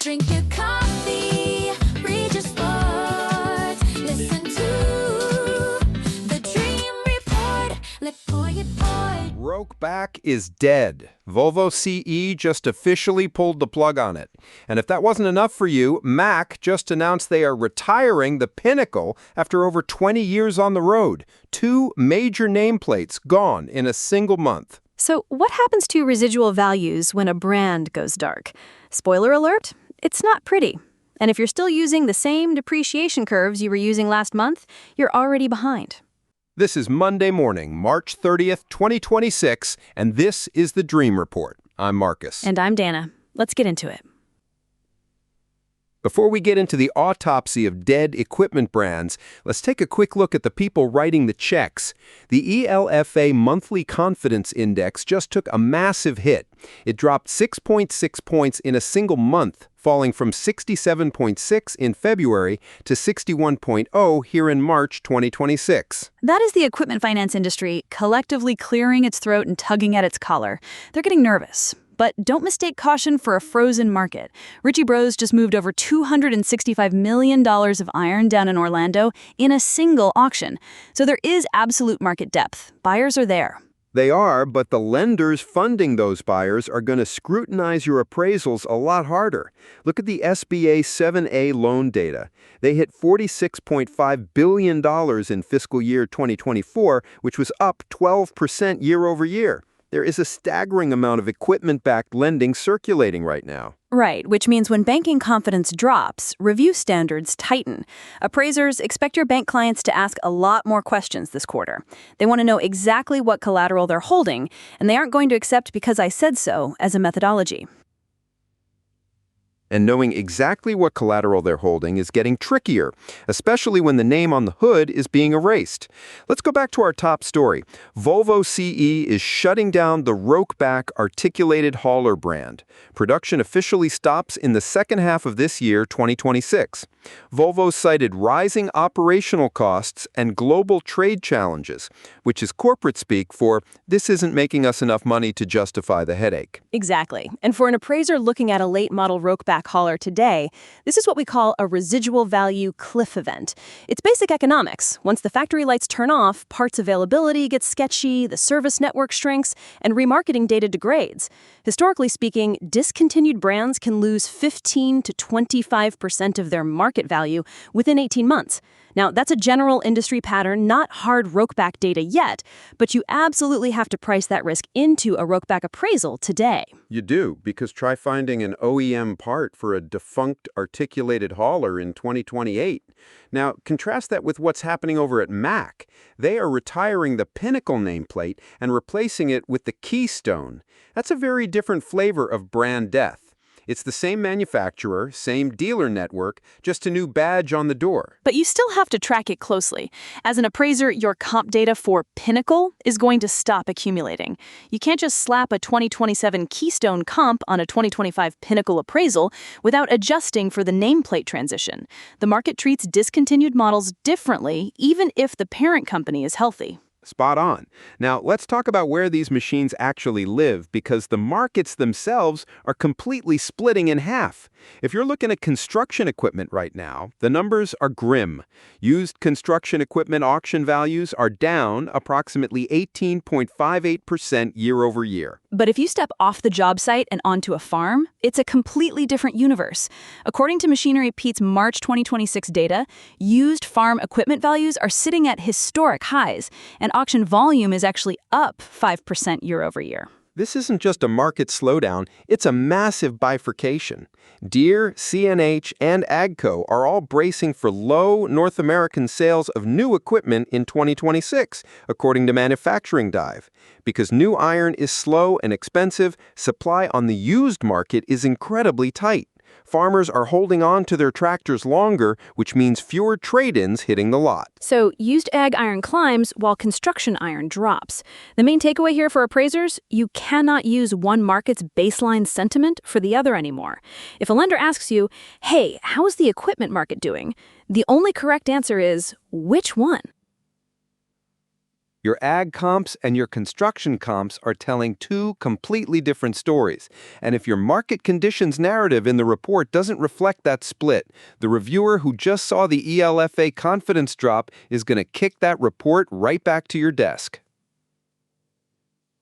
Drink your coffee, read your sports, listen to the Dream Report. Let pour. Rokeback is dead. Volvo CE just officially pulled the plug on it. And if that wasn't enough for you, Mack just announced they are retiring the Pinnacle after over 20 years on the road. 2 major nameplates gone in a single month. So what happens to residual values when a brand goes dark? Spoiler alert, it's not pretty. And if you're still using the same depreciation curves you were using last month, you're already behind. This is Monday morning, March 30th, 2026, and this is the Dream Report. I'm Marcus. And I'm Dana. Let's get into it. Before we get into the autopsy of dead equipment brands, let's take a quick look at the people writing the checks. The ELFA Monthly Confidence Index just took a massive hit. It dropped 6.6 points in a single month, falling from 67.6 in February to 61.0 here in March 2026. That is the equipment finance industry collectively clearing its throat and tugging at its collar. They're getting nervous. But don't mistake caution for a frozen market. Ritchie Bros just moved over $265 million of iron down in Orlando in a single auction. So there is absolute market depth. Buyers are there. They are, but the lenders funding those buyers are going to scrutinize your appraisals a lot harder. Look at the SBA 7A loan data. They hit $46.5 billion in fiscal year 2024, which was up 12% year over year. There is a staggering amount of equipment-backed lending circulating right now. Right, which means when banking confidence drops, review standards tighten. Appraisers expect your bank clients to ask a lot more questions this quarter. They want to know exactly what collateral they're holding, and they aren't going to accept because I said so as a methodology. And knowing exactly what collateral they're holding is getting trickier, especially when the name on the hood is being erased. Let's go back to our top story. Volvo CE is shutting down the Rokeback articulated hauler brand. Production officially stops in the second half of this year, 2026. Volvo cited rising operational costs and global trade challenges, which is corporate speak for, this isn't making us enough money to justify the headache. Exactly. And for an appraiser looking at a late model Rokeback hauler today, this is what we call a residual value cliff event. It's basic economics. Once the factory lights turn off, parts availability gets sketchy, the service network shrinks, and remarketing data degrades. Historically speaking, discontinued brands can lose 15 to 25% of their market value within 18 months. Now, that's a general industry pattern, not hard Rokeback data yet, but you absolutely have to price that risk into a Rokeback appraisal today. You do, because try finding an OEM part for a defunct articulated hauler in 2028. Now, contrast that with what's happening over at Mack. They are retiring the Pinnacle nameplate and replacing it with the Keystone. That's a very different flavor of brand death. It's the same manufacturer, same dealer network, just a new badge on the door. But you still have to track it closely. As an appraiser, your comp data for Pinnacle is going to stop accumulating. You can't just slap a 2027 Keystone comp on a 2025 Pinnacle appraisal without adjusting for the nameplate transition. The market treats discontinued models differently, even if the parent company is healthy. Spot on. Now, let's talk about where these machines actually live, because the markets themselves are completely splitting in half. If you're looking at construction equipment right now, the numbers are grim. Used construction equipment auction values are down approximately 18.58% year over year. But if you step off the job site and onto a farm, it's a completely different universe. According to Machinery Pete's March 2026 data, used farm equipment values are sitting at historic highs, and auction volume is actually up 5% year over year. This isn't just a market slowdown, it's a massive bifurcation. Deere, CNH, and AGCO are all bracing for low North American sales of new equipment in 2026, according to Manufacturing Dive. Because new iron is slow and expensive, supply on the used market is incredibly tight. Farmers are holding on to their tractors longer, which means fewer trade-ins hitting the lot. So used ag iron climbs while construction iron drops. The main takeaway here for appraisers, you cannot use one market's baseline sentiment for the other anymore. If a lender asks you, hey, how's the equipment market doing? The only correct answer is, which one? Your ag comps and your construction comps are telling two completely different stories. And if your market conditions narrative in the report doesn't reflect that split, the reviewer who just saw the ELFA confidence drop is going to kick that report right back to your desk.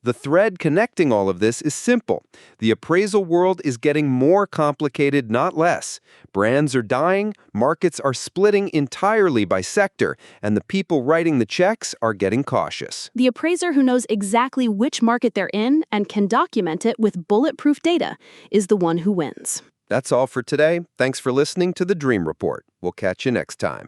The thread connecting all of this is simple. The appraisal world is getting more complicated, not less. Brands are dying, markets are splitting entirely by sector, and the people writing the checks are getting cautious. The appraiser who knows exactly which market they're in and can document it with bulletproof data is the one who wins. That's all for today. Thanks for listening to The Dream Report. We'll catch you next time.